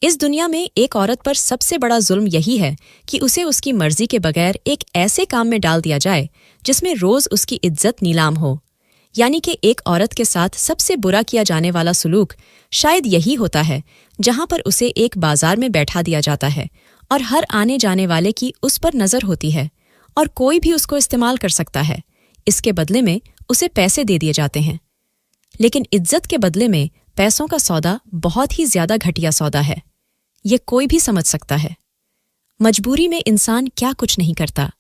इस दुनिया में एक औरत पर सबसे बड़ा जुल्म यही है कि उसे उसकी मर्जी के बगैर एक ऐसे काम में डाल दिया जाए जिसमें रोज उसकी इज्जत नीलाम हो। यानी कि एक औरत के साथ सबसे बुरा किया जाने वाला सुलूक शायद यही होता है जहां पर उसे एक बाजार में बैठा दिया जाता है और हर आने जाने वाले की उस पर नजर होती है और कोई भी उसको इस्तेमाल कर सकता है। इसके बदले में उसे पैसे दे दिए जाते हैं। लेकिन इज्जत के बदले में पैसों का सौदा बहुत ही ज्यादा घटिया सौदा है। ये कोई भी समझ सकता है। मजबूरी में इंसान क्या कुछ नहीं करता।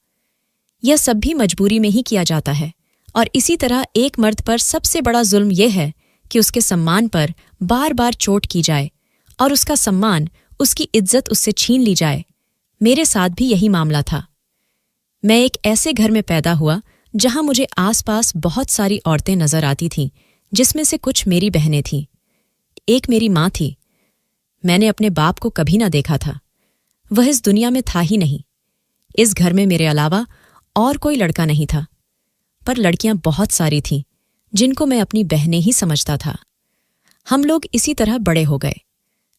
यह सब भी मजबूरी में ही किया जाता है। और इसी तरह एक मर्द पर सबसे बड़ा जुल्म यह है कि उसके सम्मान पर बार बार चोट की जाए और उसका सम्मान, उसकी इज्जत उससे छीन ली जाए। मेरे साथ भी यही मामला था। मैं एक ऐसे घर में पैदा हुआ जहां मुझे आसपास बहुत सारी औरतें नजर आती थीं, जिसमें से कुछ मेरी बहनें थीं। एक मेरी माँ थी। मैंने अपने बाप को कभी ना देखा था। वह इस दुनिया में था ही नहीं। इस घर में मेरे अलावा और कोई लड़का नहीं था, पर लड़कियां बहुत सारी थीं जिनको मैं अपनी बहनें ही समझता था। हम लोग इसी तरह बड़े हो गए।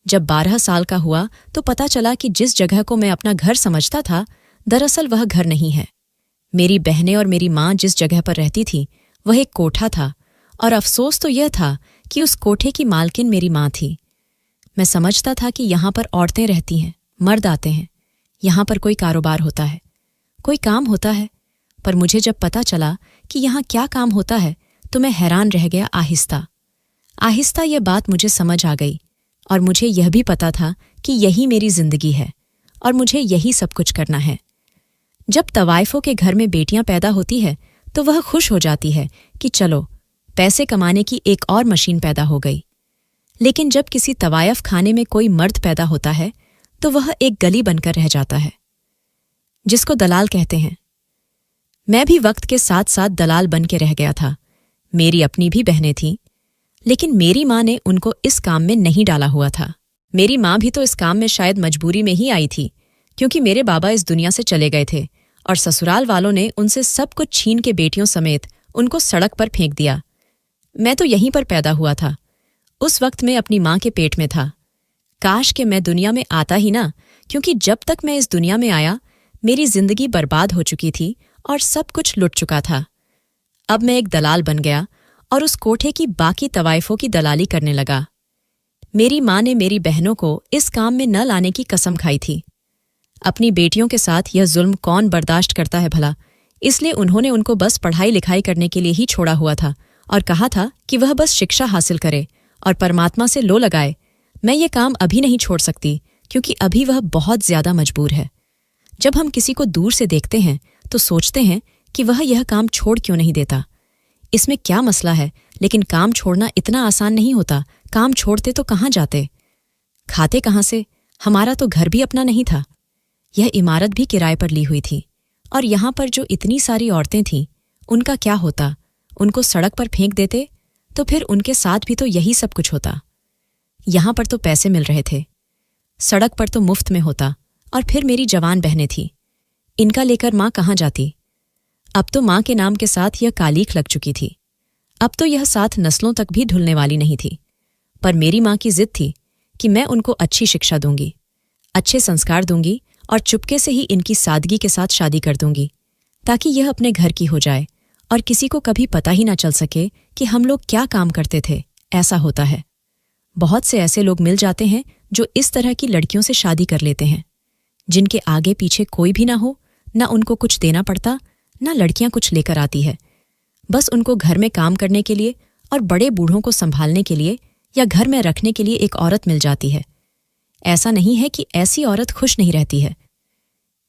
जब 12 साल का हुआ तो पता चला कि जिस जगह को मैं अपना घर समझता था, दरअसल वह घर नहीं है। मेरी बहनें और मेरी माँ जिस जगह पर रहती थी वह एक कोठा था, और अफसोस तो यह था कि उस कोठे की मालकिन मेरी माँ थी। मैं समझता था कि यहाँ पर औरतें रहती हैं, मर्द आते हैं, यहाँ पर कोई कारोबार होता है, कोई काम होता है। पर मुझे जब पता चला कि यहाँ क्या काम होता है तो मैं हैरान रह गया। आहिस्ता आहिस्ता यह बात मुझे समझ आ गई और मुझे यह भी पता था कि यही मेरी जिंदगी है और मुझे यही सब कुछ करना है। जब तवाइफों के घर में बेटियां पैदा होती है तो वह खुश हो जाती है कि चलो पैसे कमाने की एक और मशीन पैदा हो गई। लेकिन जब किसी तवायफ खाने में कोई मर्द पैदा होता है तो वह एक गली बनकर रह जाता है, जिसको दलाल कहते हैं। मैं भी वक्त के साथ साथ दलाल बन के रह गया था। मेरी अपनी भी बहनें थीं, लेकिन मेरी माँ ने उनको इस काम में नहीं डाला हुआ था। मेरी माँ भी तो इस काम में शायद मजबूरी में ही आई थी, क्योंकि मेरे बाबा इस दुनिया से चले गए थे और ससुराल वालों ने उनसे सब कुछ छीन के बेटियों समेत उनको सड़क पर फेंक दिया। मैं तो यहीं पर पैदा हुआ था। उस वक्त मैं अपनी माँ के पेट में था। काश कि मैं दुनिया में आता ही ना, क्योंकि जब तक मैं इस दुनिया में आया मेरी जिंदगी बर्बाद हो चुकी थी और सब कुछ लुट चुका था। अब मैं एक दलाल बन गया और उस कोठे की बाकी तवाइफों की दलाली करने लगा। मेरी माँ ने मेरी बहनों को इस काम में न लाने की कसम खाई थी। अपनी बेटियों के साथ यह जुल्म कौन बर्दाश्त करता है भला, इसलिए उन्होंने उनको बस पढ़ाई लिखाई करने के लिए ही छोड़ा हुआ था और कहा था कि वह बस शिक्षा हासिल करे और परमात्मा से लो लगाए। मैं ये काम अभी नहीं छोड़ सकती, क्योंकि अभी वह बहुत ज्यादा मजबूर है। जब हम किसी को दूर से देखते हैं तो सोचते हैं कि वह यह काम छोड़ क्यों नहीं देता। इसमें क्या मसला है, लेकिन काम छोड़ना इतना आसान नहीं होता। काम छोड़ते तो कहाँ जाते, खाते कहाँ से? हमारा तो घर भी अपना नहीं था। यह इमारत भी किराए पर ली हुई थी, और यहाँ पर जो इतनी सारी औरतें थीं उनका क्या होता? उनको सड़क पर फेंक देते तो फिर उनके साथ भी तो यही सब कुछ होता। यहाँ पर तो पैसे मिल रहे थे, सड़क पर तो मुफ्त में होता। और फिर मेरी जवान बहनें थीं, इनका लेकर माँ कहाँ जाती? अब तो माँ के नाम के साथ यह कालीख लग चुकी थी। अब तो यह 7 नस्लों तक भी धुलने वाली नहीं थी। पर मेरी माँ की जिद थी कि मैं उनको अच्छी शिक्षा दूंगी, अच्छे संस्कार दूंगी और चुपके से ही इनकी सादगी के साथ शादी कर दूंगी, ताकि यह अपने घर की हो जाए और किसी को कभी पता ही ना चल सके कि हम लोग क्या काम करते थे। ऐसा होता है, बहुत से ऐसे लोग मिल जाते हैं जो इस तरह की लड़कियों से शादी कर लेते हैं, जिनके आगे पीछे कोई भी ना हो, ना उनको कुछ देना पड़ता, ना लड़कियां कुछ लेकर आती है। बस उनको घर में काम करने के लिए और बड़े बूढ़ों को संभालने के लिए या घर में रखने के लिए एक औरत मिल जाती है। ऐसा नहीं है कि ऐसी औरत खुश नहीं रहती है।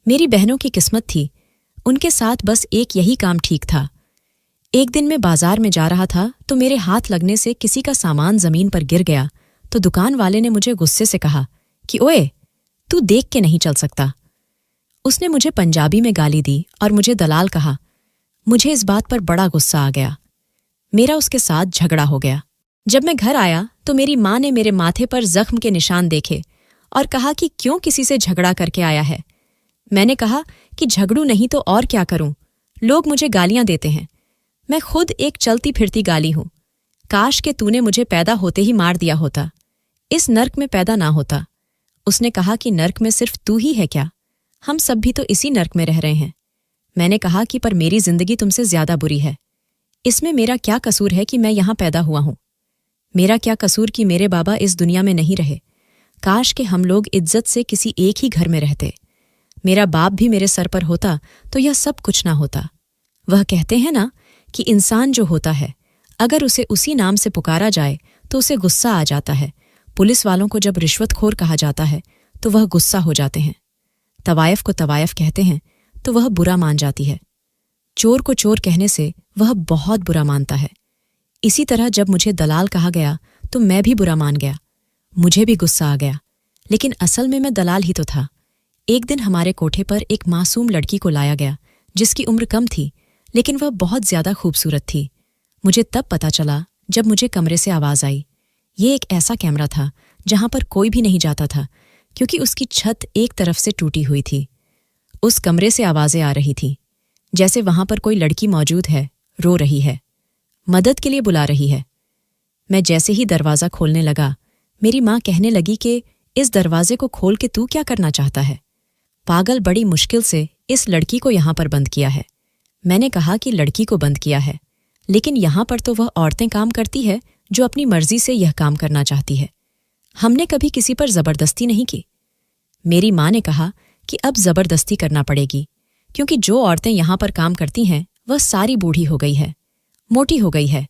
मेरी बहनों की किस्मत थी, उनके साथ बस एक यही काम ठीक था। एक दिन मैं बाजार में जा रहा था तो मेरे हाथ लगने से किसी का सामान जमीन पर गिर गया तो दुकान वाले ने मुझे गुस्से से कहा कि ओए, तू देख के नहीं चल सकता। उसने मुझे पंजाबी में गाली दी और मुझे दलाल कहा। मुझे इस बात पर बड़ा गुस्सा आ गया। मेरा उसके साथ झगड़ा हो गया। जब मैं घर आया तो मेरी माँ ने मेरे माथे पर जख्म के निशान देखे और कहा कि क्यों किसी से झगड़ा करके आया है। मैंने कहा कि झगड़ू नहीं तो और क्या करूं, लोग मुझे गालियां देते हैं। मैं खुद एक चलती फिरती गाली हूं। काश के तूने मुझे पैदा होते ही मार दिया होता, इस नर्क में पैदा ना होता। उसने कहा कि नर्क में सिर्फ तू ही है क्या? हम सब भी तो इसी नर्क में रह रहे हैं। मैंने कहा कि पर मेरी जिंदगी तुमसे ज्यादा बुरी है। इसमें मेरा क्या कसूर है कि मैं यहां पैदा हुआ हूं? मेरा क्या कसूर कि मेरे बाबा इस दुनिया में नहीं रहे? काश के हम लोग इज्जत से किसी एक ही घर में रहते। मेरा बाप भी मेरे सर पर होता तो यह सब कुछ ना होता। वह कहते हैं ना कि इंसान जो होता है अगर उसे उसी नाम से पुकारा जाए तो उसे गुस्सा आ जाता है। पुलिस वालों को जब रिश्वतखोर कहा जाता है तो वह गुस्सा हो जाते हैं। तवायफ को तवायफ कहते हैं तो वह बुरा मान जाती है। चोर को चोर कहने से वह बहुत बुरा मानता है। इसी तरह जब मुझे दलाल कहा गया तो मैं भी बुरा मान गया। मुझे भी गुस्सा आ गया, लेकिन असल में मैं दलाल ही तो था। एक दिन हमारे कोठे पर एक मासूम लड़की को लाया गया जिसकी उम्र कम थी, लेकिन वह बहुत ज्यादा खूबसूरत थी। मुझे तब पता चला जब मुझे कमरे से आवाज आई। ये एक ऐसा कैमरा था जहां पर कोई भी नहीं जाता था क्योंकि उसकी छत एक तरफ से टूटी हुई थी। उस कमरे से आवाजें आ रही थीं, जैसे वहां पर कोई लड़की मौजूद है, रो रही है, मदद के लिए बुला रही है। मैं जैसे ही दरवाज़ा खोलने लगा, मेरी माँ कहने लगी कि इस दरवाजे को खोल के तू क्या करना चाहता है? पागल बड़ी मुश्किल से इस लड़की को यहां पर बंद किया है। मैंने कहा कि लड़की को बंद किया है, लेकिन यहां पर तो वह औरतें काम करती है जो अपनी मर्जी से यह काम करना चाहती है। हमने कभी किसी पर जबरदस्ती नहीं की। मेरी माँ ने कहा कि अब जबरदस्ती करना पड़ेगी, क्योंकि जो औरतें यहां पर काम करती हैं वह सारी बूढ़ी हो गई है, मोटी हो गई है।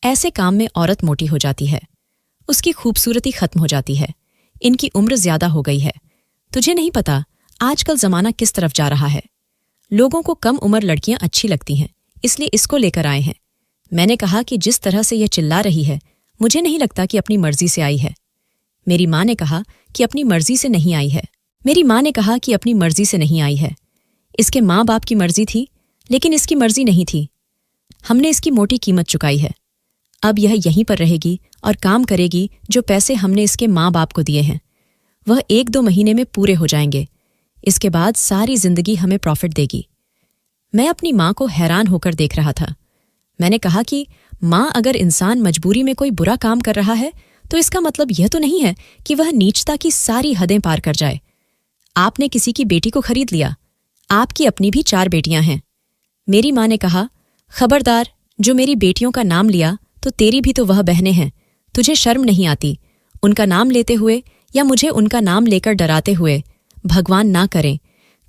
ऐसे काम में औरत मोटी हो जाती है, उसकी खूबसूरती खत्म हो जाती है, इनकी उम्र ज्यादा हो गई है। तुझे नहीं पता आजकल जमाना किस तरफ जा रहा है। लोगों को कम उम्र लड़कियां अच्छी लगती हैं, इसलिए इसको लेकर आए हैं। मैंने कहा कि जिस तरह से यह चिल्ला रही है, मुझे नहीं लगता कि अपनी मर्जी से आई है। मेरी माँ ने कहा कि अपनी मर्जी से नहीं आई है। मेरी माँ ने कहा कि अपनी मर्जी से नहीं आई है। इसके माँ बाप की मर्जी थी, लेकिन इसकी मर्जी नहीं थी। हमने इसकी मोटी कीमत चुकाई है। अब यह यहीं पर रहेगी और काम करेगी जो पैसे हमने इसके माँ बाप को दिए हैं। वह 1-2 महीने में पूरे हो जाएंगे। इसके बाद सारी जिंदगी हमें प्रॉफिट देगी। मैं अपनी माँ को हैरान होकर देख रहा था। मैंने कहा कि माँ, अगर इंसान मजबूरी में कोई बुरा काम कर रहा है तो इसका मतलब यह तो नहीं है कि वह नीचता की सारी हदें पार कर जाए। आपने किसी की बेटी को खरीद लिया, आपकी अपनी भी 4 बेटियां हैं। मेरी माँ ने कहा, खबरदार, जो मेरी बेटियों का नाम लिया तो तेरी भी तो वह बहनें हैं। तुझे शर्म नहीं आती? उनका नाम लेते हुए या मुझे उनका नाम लेकर डराते हुए। भगवान ना करें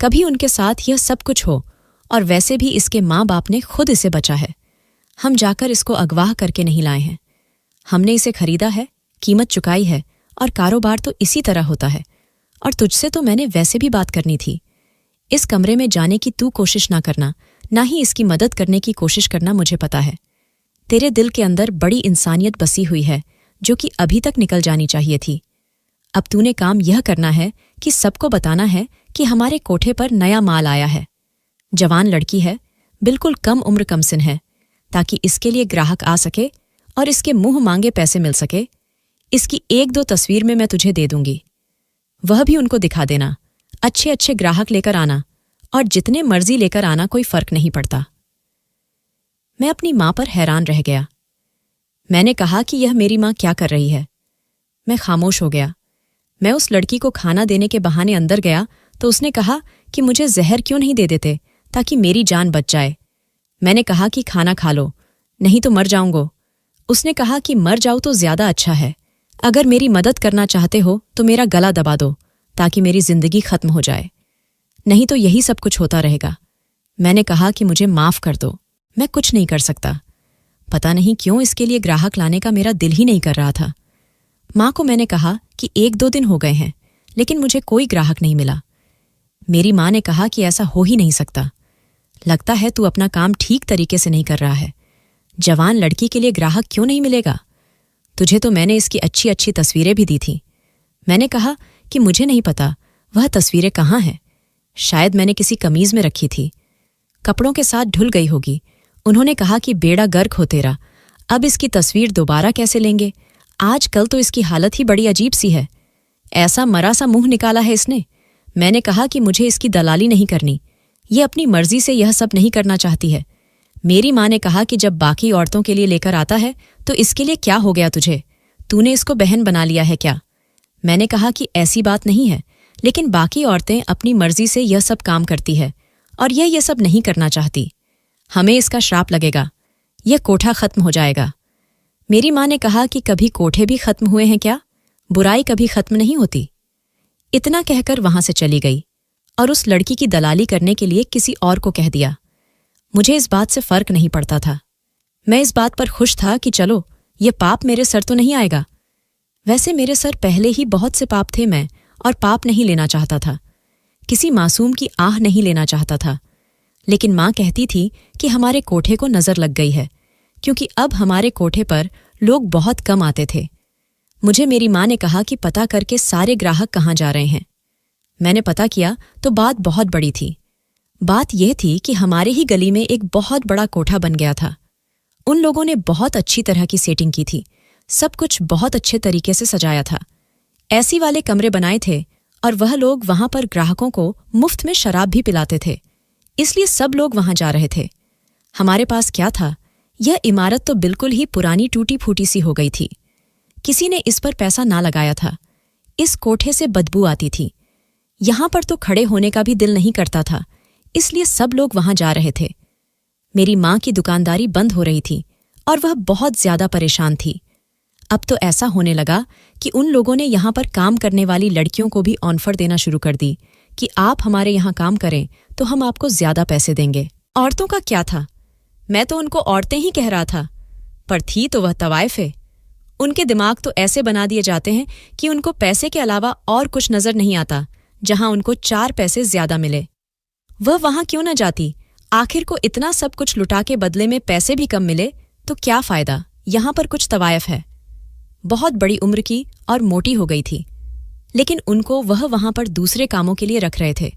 कभी उनके साथ यह सब कुछ हो। और वैसे भी इसके माँ बाप ने खुद इसे बचा है। हम जाकर इसको अगवाह करके नहीं लाए हैं। हमने इसे खरीदा है, कीमत चुकाई है, और कारोबार तो इसी तरह होता है। और तुझसे तो मैंने वैसे भी बात करनी थी। इस कमरे में जाने की तू कोशिश ना करना, ना ही इसकी मदद करने की कोशिश करना। मुझे पता है तेरे दिल के अंदर बड़ी इंसानियत बसी हुई है जो कि अभी तक निकल जानी चाहिए थी। अब तूने काम यह करना है कि सबको बताना है कि हमारे कोठे पर नया माल आया है। जवान लड़की है, बिल्कुल कम उम्र कमसिन है, ताकि इसके लिए ग्राहक आ सके और इसके मुंह मांगे पैसे मिल सके। इसकी 1-2 तस्वीर में मैं तुझे दे दूंगी, वह भी उनको दिखा देना। अच्छे अच्छे ग्राहक लेकर आना, और जितने मर्जी लेकर आना, कोई फर्क नहीं पड़ता। मैं अपनी माँ पर हैरान रह गया। मैंने कहा कि यह मेरी माँ क्या कर रही है। मैं खामोश हो गया। मैं उस लड़की को खाना देने के बहाने अंदर गया तो उसने कहा कि मुझे जहर क्यों नहीं दे देते ताकि मेरी जान बच जाए। मैंने कहा कि खाना खा लो, नहीं तो मर जाऊंगा। उसने कहा कि मर जाऊं तो ज्यादा अच्छा है। अगर मेरी मदद करना चाहते हो तो मेरा गला दबा दो ताकि मेरी जिंदगी खत्म हो जाए, नहीं तो यही सब कुछ होता रहेगा। मैंने कहा कि मुझे माफ कर दो, मैं कुछ नहीं कर सकता। पता नहीं क्यों इसके लिए ग्राहक लाने का मेरा दिल ही नहीं कर रहा था। माँ को मैंने कहा कि 1-2 दिन हो गए हैं, लेकिन मुझे कोई ग्राहक नहीं मिला। मेरी माँ ने कहा कि ऐसा हो ही नहीं सकता। लगता है तू अपना काम ठीक तरीके से नहीं कर रहा है। जवान लड़की के लिए ग्राहक क्यों नहीं मिलेगा? तुझे तो मैंने इसकी अच्छी अच्छी तस्वीरें भी दी थीं। मैंने कहा कि मुझे नहीं पता वह तस्वीरें कहाँ हैं। शायद मैंने किसी कमीज में रखी थी, कपड़ों के साथ ढुल गई होगी। उन्होंने कहा कि बेड़ा गर्क हो तेरा, अब इसकी तस्वीर दोबारा कैसे लेंगे? आजकल तो इसकी हालत ही बड़ी अजीब सी है। ऐसा मरा सा मुंह निकाला है इसने। मैंने कहा कि मुझे इसकी दलाली नहीं करनी, ये अपनी मर्जी से यह सब नहीं करना चाहती है। मेरी माँ ने कहा कि जब बाकी औरतों के लिए लेकर आता है तो इसके लिए क्या हो गया तुझे? तूने इसको बहन बना लिया है क्या? मैंने कहा कि ऐसी बात नहीं है, लेकिन बाकी औरतें अपनी मर्जी से यह सब काम करती है और यह सब नहीं करना चाहती। हमें इसका श्राप लगेगा, यह कोठा खत्म हो जाएगा। मेरी माँ ने कहा कि कभी कोठे भी खत्म हुए हैं क्या? बुराई कभी खत्म नहीं होती। इतना कहकर वहां से चली गई और उस लड़की की दलाली करने के लिए किसी और को कह दिया। मुझे इस बात से फर्क नहीं पड़ता था। मैं इस बात पर खुश था कि चलो, ये पाप मेरे सर तो नहीं आएगा। वैसे मेरे सर पहले ही बहुत से पाप थे, मैं और पाप नहीं लेना चाहता था, किसी मासूम की आह नहीं लेना चाहता था। लेकिन माँ कहती थी कि हमारे कोठे को नजर लग गई है, क्योंकि अब हमारे कोठे पर लोग बहुत कम आते थे। मुझे मेरी माँ ने कहा कि पता करके सारे ग्राहक कहाँ जा रहे हैं। मैंने पता किया तो बात बहुत बड़ी थी। बात यह थी कि हमारे ही गली में एक बहुत बड़ा कोठा बन गया था। उन लोगों ने बहुत अच्छी तरह की सेटिंग की थी, सब कुछ बहुत अच्छे तरीके से सजाया था। ऐसी वाले कमरे बनाए थे और वह लोग वहां पर ग्राहकों को मुफ्त में शराब भी पिलाते थे, इसलिए सब लोग वहां जा रहे थे। हमारे पास क्या था? यह इमारत तो बिल्कुल ही पुरानी टूटी फूटी सी हो गई थी। किसी ने इस पर पैसा ना लगाया था। इस कोठे से बदबू आती थी। यहां पर तो खड़े होने का भी दिल नहीं करता था, इसलिए सब लोग वहां जा रहे थे। मेरी माँ की दुकानदारी बंद हो रही थी और वह बहुत ज्यादा परेशान थी। अब तो ऐसा होने लगा कि उन लोगों ने यहां पर काम करने वाली लड़कियों को भी ऑफर देना शुरू कर दी कि आप हमारे यहां काम करें तो हम आपको ज्यादा पैसे देंगे। औरतों का क्या था? मैं तो उनको औरतें ही कह रहा था, पर थी तो वह तवाइफे। उनके दिमाग तो ऐसे बना दिए जाते हैं कि उनको पैसे के अलावा और कुछ नजर नहीं आता, जहां उनको 4 पैसे ज्यादा मिले। वह वहां क्यों न जाती? आखिर को इतना सब कुछ लुटा के बदले में पैसे भी कम मिले तो क्या फायदा? यहां पर कुछ तवायफ है। बहुत बड़ी उम्र की और मोटी हो गई थी, लेकिन उनको वह वहां पर दूसरे कामों के लिए रख रहे थे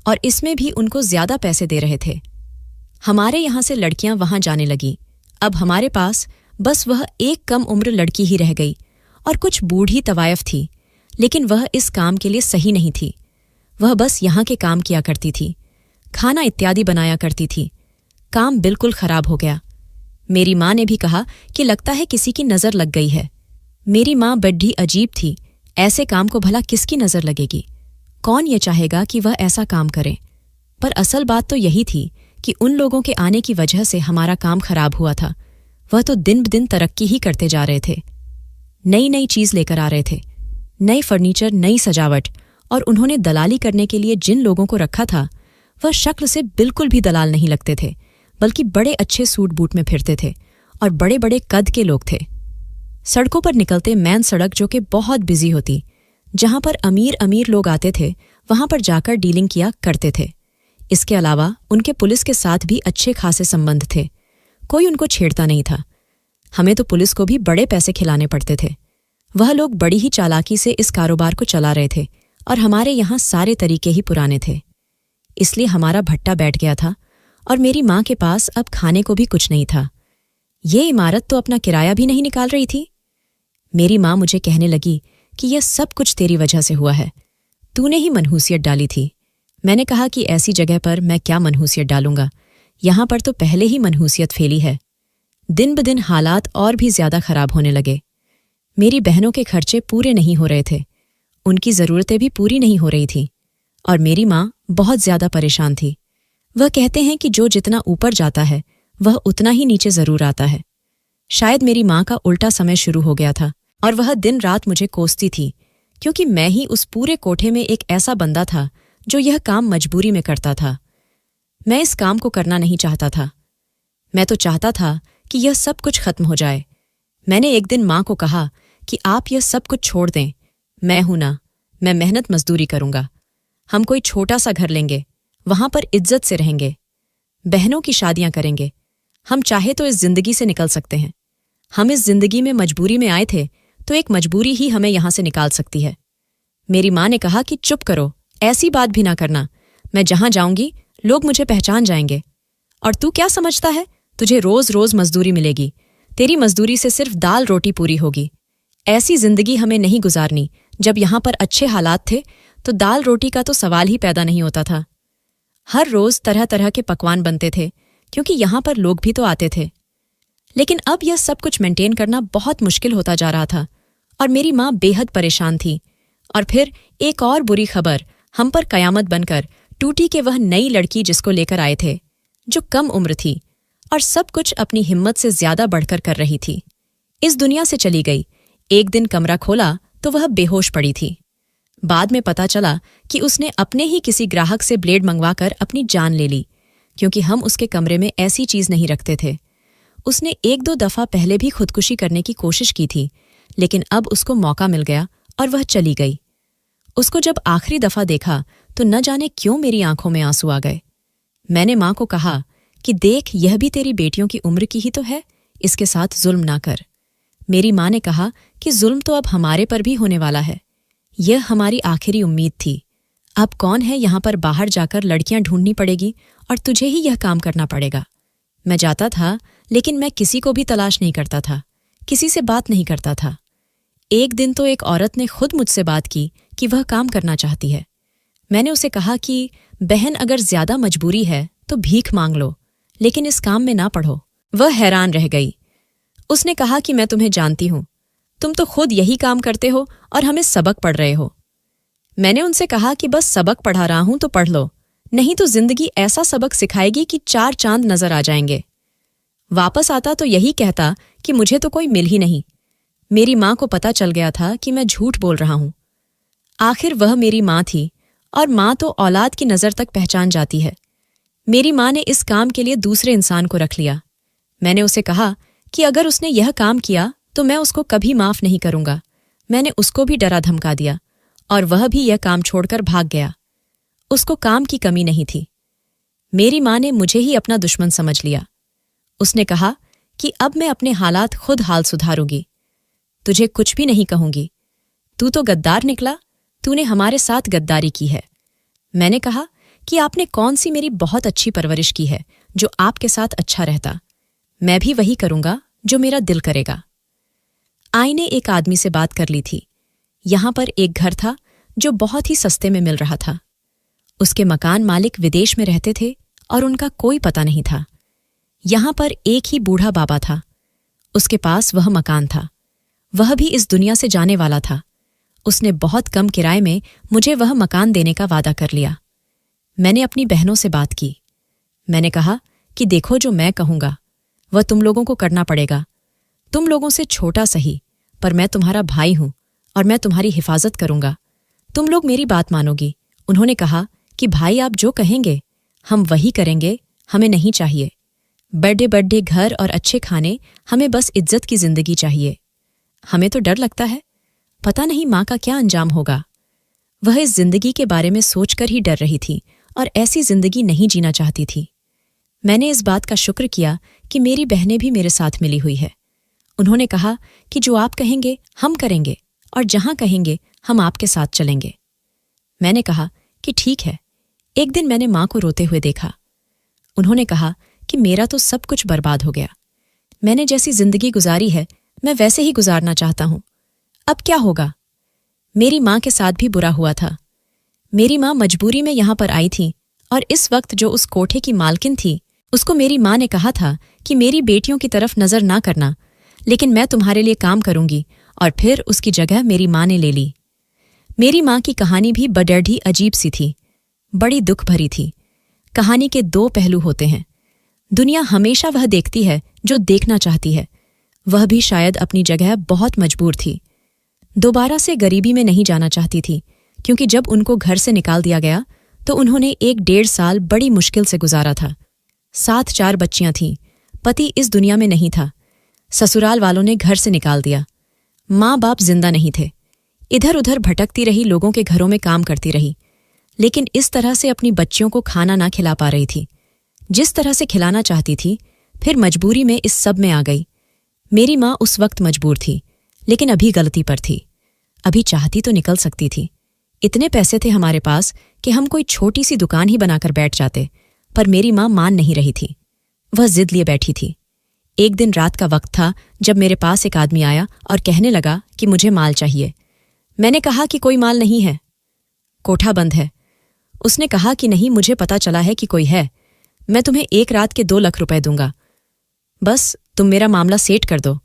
और इसमें भी उनको ज्यादा पैसे दे रहे थे। हमारे यहां से लड़कियां वहां जाने लगी। अब हमारे पास बस वह एक कम उम्र लड़की ही रह गई और कुछ बूढ़ी तवायफ थी, लेकिन वह इस काम के लिए सही नहीं थी। वह बस यहाँ के काम किया करती थी, खाना इत्यादि बनाया करती थी। काम बिल्कुल खराब हो गया। मेरी माँ ने भी कहा कि लगता है किसी की नजर लग गई है। मेरी माँ बड्ढी अजीब थी, ऐसे काम को भला किसकी नजर लगेगी? कौन ये चाहेगा कि वह ऐसा काम करे? पर असल बात तो यही थी कि उन लोगों के आने की वजह से हमारा काम खराब हुआ था। वह तो दिन ब दिन तरक्की ही करते जा रहे थे। नई नई चीज लेकर आ रहे थे, नई फर्नीचर, नई सजावट, और उन्होंने दलाली करने के लिए जिन लोगों को रखा था वह शक्ल से बिल्कुल भी दलाल नहीं लगते थे, बल्कि बड़े अच्छे सूट बूट में फिरते थे और बड़े बड़े कद के लोग थे। सड़कों पर निकलते मेन सड़क जो कि बहुत बिजी होती, जहां पर अमीर अमीर लोग आते थे, वहां पर जाकर डीलिंग किया करते थे। इसके अलावा उनके पुलिस के साथ भी अच्छे खासे संबंध थे। कोई उनको छेड़ता नहीं था। हमें तो पुलिस को भी बड़े पैसे खिलाने पड़ते थे। वह लोग बड़ी ही चालाकी से इस कारोबार को चला रहे थे और हमारे यहाँ सारे तरीके ही पुराने थे। इसलिए हमारा भट्टा बैठ गया था और मेरी माँ के पास अब खाने को भी कुछ नहीं था। ये इमारत तो अपना किराया भी नहीं निकाल रही थी। मेरी माँ मुझे कहने लगी कि यह सब कुछ तेरी वजह से हुआ है, तूने ही मनहूसियत डाली थी। मैंने कहा कि ऐसी जगह पर मैं क्या मनहूसियत डालूंगा, यहां पर तो पहले ही मनहूसियत फैली है। दिन ब दिन हालात और भी ज्यादा खराब होने लगे। मेरी बहनों के खर्चे पूरे नहीं हो रहे थे, उनकी जरूरतें भी पूरी नहीं हो रही थी और मेरी माँ बहुत ज्यादा परेशान थी। वह कहते हैं कि जो जितना ऊपर जाता है वह उतना ही नीचे जरूर आता है। शायद मेरी माँ का उल्टा समय शुरू हो गया था और वह दिन रात मुझे कोसती थी, क्योंकि मैं ही उस पूरे कोठे में एक ऐसा बंदा था जो यह काम मजबूरी में करता था। मैं इस काम को करना नहीं चाहता था। मैं तो चाहता था कि यह सब कुछ खत्म हो जाए। मैंने एक दिन माँ को कहा कि आप यह सब कुछ छोड़ दें, मैं हूं ना, मैं मेहनत मजदूरी करूंगा। हम कोई छोटा सा घर लेंगे, वहां पर इज्जत से रहेंगे, बहनों की शादियां करेंगे। हम चाहे तो इस जिंदगी से निकल सकते हैं। हम इस जिंदगी में मजबूरी में आए थे, तो एक मजबूरी ही हमें यहां से निकाल सकती है। मेरी माँ ने कहा कि चुप करो, ऐसी बात भी ना करना। मैं जहां जाऊंगी लोग मुझे पहचान जाएंगे। और तू क्या समझता है, तुझे रोज रोज मजदूरी मिलेगी? तेरी मजदूरी से सिर्फ दाल रोटी पूरी होगी। ऐसी जिंदगी हमें नहीं गुजारनी। जब यहां पर अच्छे हालात थे तो दाल रोटी का तो सवाल ही पैदा नहीं होता था। हर रोज तरह तरह के पकवान बनते थे, क्योंकि यहां पर लोग भी तो आते थे। लेकिन अब यह सब कुछ मेंटेन करना बहुत मुश्किल होता जा रहा था और मेरी माँ बेहद परेशान थी। और फिर एक और बुरी खबर हम पर कयामत बनकर टूटी कि वह नई लड़की जिसको लेकर आए थे, जो कम उम्र थी और सब कुछ अपनी हिम्मत से ज्यादा बढ़कर कर रही थी, इस दुनिया से चली गई। एक दिन कमरा खोला तो वह बेहोश पड़ी थी। बाद में पता चला कि उसने अपने ही किसी ग्राहक से ब्लेड मंगवाकर अपनी जान ले ली, क्योंकि हम उसके कमरे में ऐसी चीज नहीं रखते थे। उसने 1-2 दफा पहले भी खुदकुशी करने की कोशिश की थी, लेकिन अब उसको मौका मिल गया और वह चली गई। उसको जब आखिरी दफा देखा तो न जाने क्यों मेरी आंखों में आंसू आ गए। मैंने मां को कहा कि देख, यह भी तेरी बेटियों की उम्र की ही तो है, इसके साथ जुल्म ना कर। मेरी मां ने कहा कि जुल्म तो अब हमारे पर भी होने वाला है। यह हमारी आखिरी उम्मीद थी। अब कौन है यहां पर, बाहर जाकर लड़कियां ढूंढनी पड़ेगी और तुझे ही यह काम करना पड़ेगा। मैं जाता था, लेकिन मैं किसी को भी तलाश नहीं करता था, किसी से बात नहीं करता था। एक दिन तो एक औरत ने खुद मुझसे बात की कि वह काम करना चाहती है। मैंने उसे कहा कि बहन, अगर ज्यादा मजबूरी है तो भीख मांग लो, लेकिन इस काम में ना पढ़ो। वह हैरान रह गई। उसने कहा कि मैं तुम्हें जानती हूं, तुम तो खुद यही काम करते हो और हमें सबक पढ़ रहे हो। मैंने उनसे कहा कि बस सबक पढ़ा रहा हूं तो पढ़ लो, नहीं तो जिंदगी ऐसा सबक सिखाएगी कि 4 चांद नजर आ जाएंगे। वापस आता तो यही कहता कि मुझे तो कोई मिल ही नहीं। मेरी मां को पता चल गया था कि मैं झूठ बोल रहा हूं। आखिर वह मेरी मां थी, और मां तो औलाद की नजर तक पहचान जाती है। मेरी मां ने इस काम के लिए दूसरे इंसान को रख लिया। मैंने उसे कहा कि अगर उसने यह काम किया तो मैं उसको कभी माफ नहीं करूंगा। मैंने उसको भी डरा धमका दिया और वह भी यह काम छोड़कर भाग गया। उसको काम की कमी नहीं थी। मेरी मां ने मुझे ही अपना दुश्मन समझ लिया। उसने कहा कि अब मैं अपने हालात खुद हाल सुधारूंगी, तुझे कुछ भी नहीं कहूंगी। तू तो गद्दार निकला, तूने हमारे साथ गद्दारी की है। मैंने कहा कि आपने कौन सी मेरी बहुत अच्छी परवरिश की है जो आपके साथ अच्छा रहता। मैं भी वही करूंगा जो मेरा दिल करेगा। आई ने एक आदमी से बात कर ली थी। यहां पर एक घर था जो बहुत ही सस्ते में मिल रहा था। उसके मकान मालिक विदेश में रहते थे और उनका कोई पता नहीं था। यहां पर एक ही बूढ़ा बाबा था। उसके पास वह मकान था। वह भी इस दुनिया से जाने वाला था। उसने बहुत कम किराए में मुझे वह मकान देने का वादा कर लिया। मैंने अपनी बहनों से बात की। मैंने कहा कि देखो, जो मैं कहूंगा वह तुम लोगों को करना पड़ेगा। तुम लोगों से छोटा सही, पर मैं तुम्हारा भाई हूं और मैं तुम्हारी हिफाजत करूंगा। तुम लोग मेरी बात मानोगी। उन्होंने कहा कि भाई, आप जो कहेंगे हम वही करेंगे, हमें नहीं चाहिए बड़े बड़े घर और अच्छे खाने, हमें बस इज्जत की जिंदगी चाहिए। हमें तो डर लगता है, पता नहीं माँ का क्या अंजाम होगा। वह इस जिंदगी के बारे में सोचकर ही डर रही थी और ऐसी जिंदगी नहीं जीना चाहती थी। मैंने इस बात का शुक्र किया कि मेरी बहनें भी मेरे साथ मिली हुई है। उन्होंने कहा कि जो आप कहेंगे हम करेंगे और जहां कहेंगे हम आपके साथ चलेंगे। मैंने कहा कि ठीक है। एक दिन मैंने मां को रोते हुए देखा। उन्होंने कहा कि मेरा तो सब कुछ बर्बाद हो गया। मैंने जैसी जिंदगी गुजारी है मैं वैसे ही गुजारना चाहता हूं। अब क्या होगा? मेरी मां के साथ भी बुरा हुआ था। मेरी मां मजबूरी में यहां पर आई थी और इस वक्त जो उस कोठे की मालकिन थी उसको मेरी मां ने कहा था कि मेरी बेटियों की तरफ नजर ना करना, लेकिन मैं तुम्हारे लिए काम करूंगी, और फिर उसकी जगह मेरी मां ने ले ली। मेरी मां की कहानी भी बडढ़ी अजीब सी थी, बड़ी दुख भरी थी। कहानी के 2 पहलू होते हैं। दुनिया हमेशा वह देखती है जो देखना चाहती है। वह भी शायद अपनी जगह बहुत मजबूर थी। दोबारा से गरीबी में नहीं जाना चाहती थी, क्योंकि जब उनको घर से निकाल दिया गया तो उन्होंने 1-1.5 साल बड़ी मुश्किल से गुजारा था। 7 4 बच्चियां थीं। पति इस दुनिया में नहीं था। ससुराल वालों ने घर से निकाल दिया। माँ बाप जिंदा नहीं थे। इधर उधर भटकती रही, लोगों के घरों में काम करती रही, लेकिन इस तरह से अपनी बच्चियों को खाना ना खिला पा रही थी जिस तरह से खिलाना चाहती थी। फिर मजबूरी में इस सब में आ गई। मेरी माँ उस वक्त मजबूर थी, लेकिन अभी गलती पर थी। अभी चाहती तो निकल सकती थी। इतने पैसे थे हमारे पास कि हम कोई छोटी सी दुकान ही बनाकर बैठ जाते, पर मेरी माँ मान नहीं रही थी। वह जिद लिए बैठी थी। एक दिन रात का वक्त था जब मेरे पास एक आदमी आया और कहने लगा कि मुझे माल चाहिए। मैंने कहा कि कोई माल नहीं है, कोठा बंद है। उसने कहा कि नहीं, मुझे पता चला है कि कोई है। मैं तुम्हें 1 रात के 2 लाख रुपए दूंगा, बस तुम मेरा मामला सेट कर दो।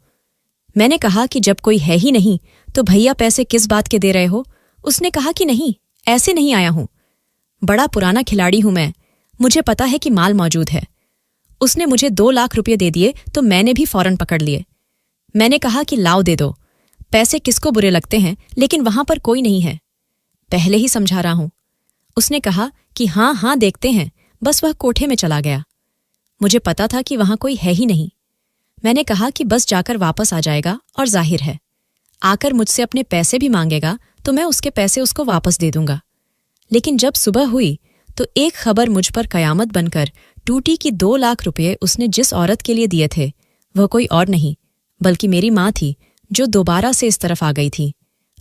मैंने कहा कि जब कोई है ही नहीं तो भैया पैसे किस बात के दे रहे हो? उसने कहा कि नहीं, ऐसे नहीं आया हूं। बड़ा पुराना खिलाड़ी हूं मैं, मुझे पता है कि माल मौजूद है। उसने मुझे 2 लाख रुपये दे दिए तो मैंने भी फौरन पकड़ लिए। मैंने कहा कि लाओ दे दो, पैसे किसको बुरे लगते हैं, लेकिन वहां पर कोई नहीं है, पहले ही समझा रहा हूं। उसने कहा कि हाँ हाँ देखते हैं, बस वह कोठे में चला गया। मुझे पता था कि वहां कोई है ही नहीं। मैंने कहा कि बस जाकर वापस आ जाएगा और जाहिर है आकर मुझसे अपने पैसे भी मांगेगा तो मैं उसके पैसे उसको वापस दे दूंगा। लेकिन जब सुबह हुई तो एक खबर मुझ पर कयामत बनकर टूटी कि 2 लाख रुपये उसने जिस औरत के लिए दिए थे वह कोई और नहीं बल्कि मेरी माँ थी, जो दोबारा से इस तरफ आ गई थी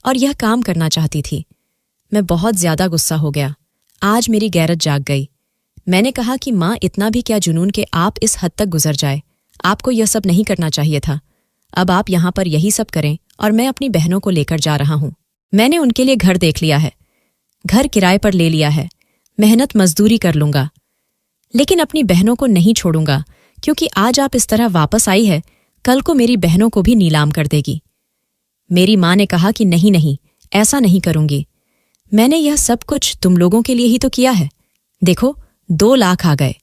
और यह काम करना चाहती थी। मैं बहुत ज्यादा गुस्सा हो गया। आज मेरी गैरत जाग गई। मैंने कहा कि माँ, इतना भी क्या जुनून के आप इस हद तक गुजर जाए, आपको यह सब नहीं करना चाहिए था। अब आप यहां पर यही सब करें और मैं अपनी बहनों को लेकर जा रहा हूं। मैंने उनके लिए घर देख लिया है, घर किराए पर ले लिया है, मेहनत मजदूरी कर लूंगा, लेकिन अपनी बहनों को नहीं छोड़ूंगा, क्योंकि आज आप इस तरह वापस आई है, कल को मेरी बहनों को भी नीलाम कर देगी। मेरी माँ ने कहा कि नहीं नहीं, ऐसा नहीं करूंगी। मैंने यह सब कुछ तुम लोगों के लिए ही तो किया है। देखो, 2 लाख आ गए।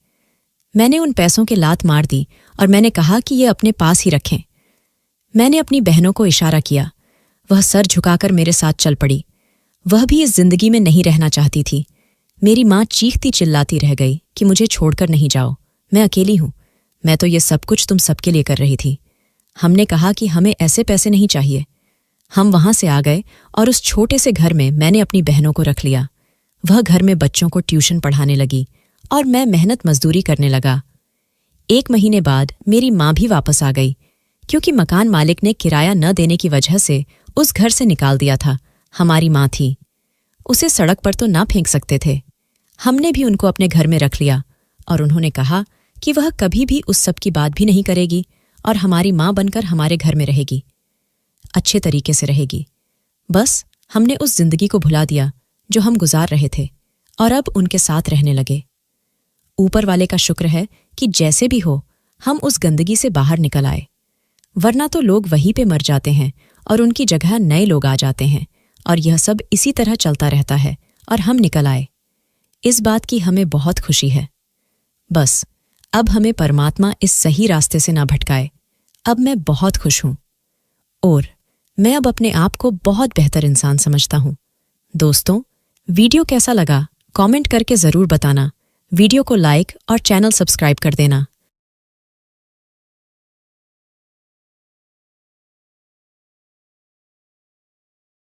मैंने उन पैसों के लात मार दी और मैंने कहा कि ये अपने पास ही रखें। मैंने अपनी बहनों को इशारा किया। वह सर झुकाकर मेरे साथ चल पड़ी। वह भी इस जिंदगी में नहीं रहना चाहती थी। मेरी माँ चीखती चिल्लाती रह गई कि मुझे छोड़कर नहीं जाओ, मैं अकेली हूं, मैं तो ये सब कुछ तुम सबके लिए कर रही थी। हमने कहा कि हमें ऐसे पैसे नहीं चाहिए। हम वहां से आ गए और उस छोटे से घर में मैंने अपनी बहनों को रख लिया। वह घर में बच्चों को ट्यूशन पढ़ाने लगी और मैं मेहनत मजदूरी करने लगा। 1 महीने बाद मेरी माँ भी वापस आ गई, क्योंकि मकान मालिक ने किराया न देने की वजह से उस घर से निकाल दिया था। हमारी माँ थी, उसे सड़क पर तो ना फेंक सकते थे। हमने भी उनको अपने घर में रख लिया और उन्होंने कहा कि वह कभी भी उस सब की बात भी नहीं करेगी और हमारी माँ बनकर हमारे घर में रहेगी, अच्छे तरीके से रहेगी। बस हमने उस जिंदगी को भुला दिया जो हम गुजार रहे थे और अब उनके साथ रहने लगे। ऊपर वाले का शुक्र है कि जैसे भी हो हम उस गंदगी से बाहर निकल आए, वरना तो लोग वहीं पे मर जाते हैं और उनकी जगह नए लोग आ जाते हैं और यह सब इसी तरह चलता रहता है और हम निकल आए। इस बात की हमें बहुत खुशी है। बस अब हमें परमात्मा इस सही रास्ते से ना भटकाए। अब मैं बहुत खुश हूं और मैं अब अपने आप को बहुत बेहतर इंसान समझता हूं। दोस्तों, वीडियो कैसा लगा कमेंट करके जरूर बताना। वीडियो को लाइक और चैनल सब्सक्राइब कर देना।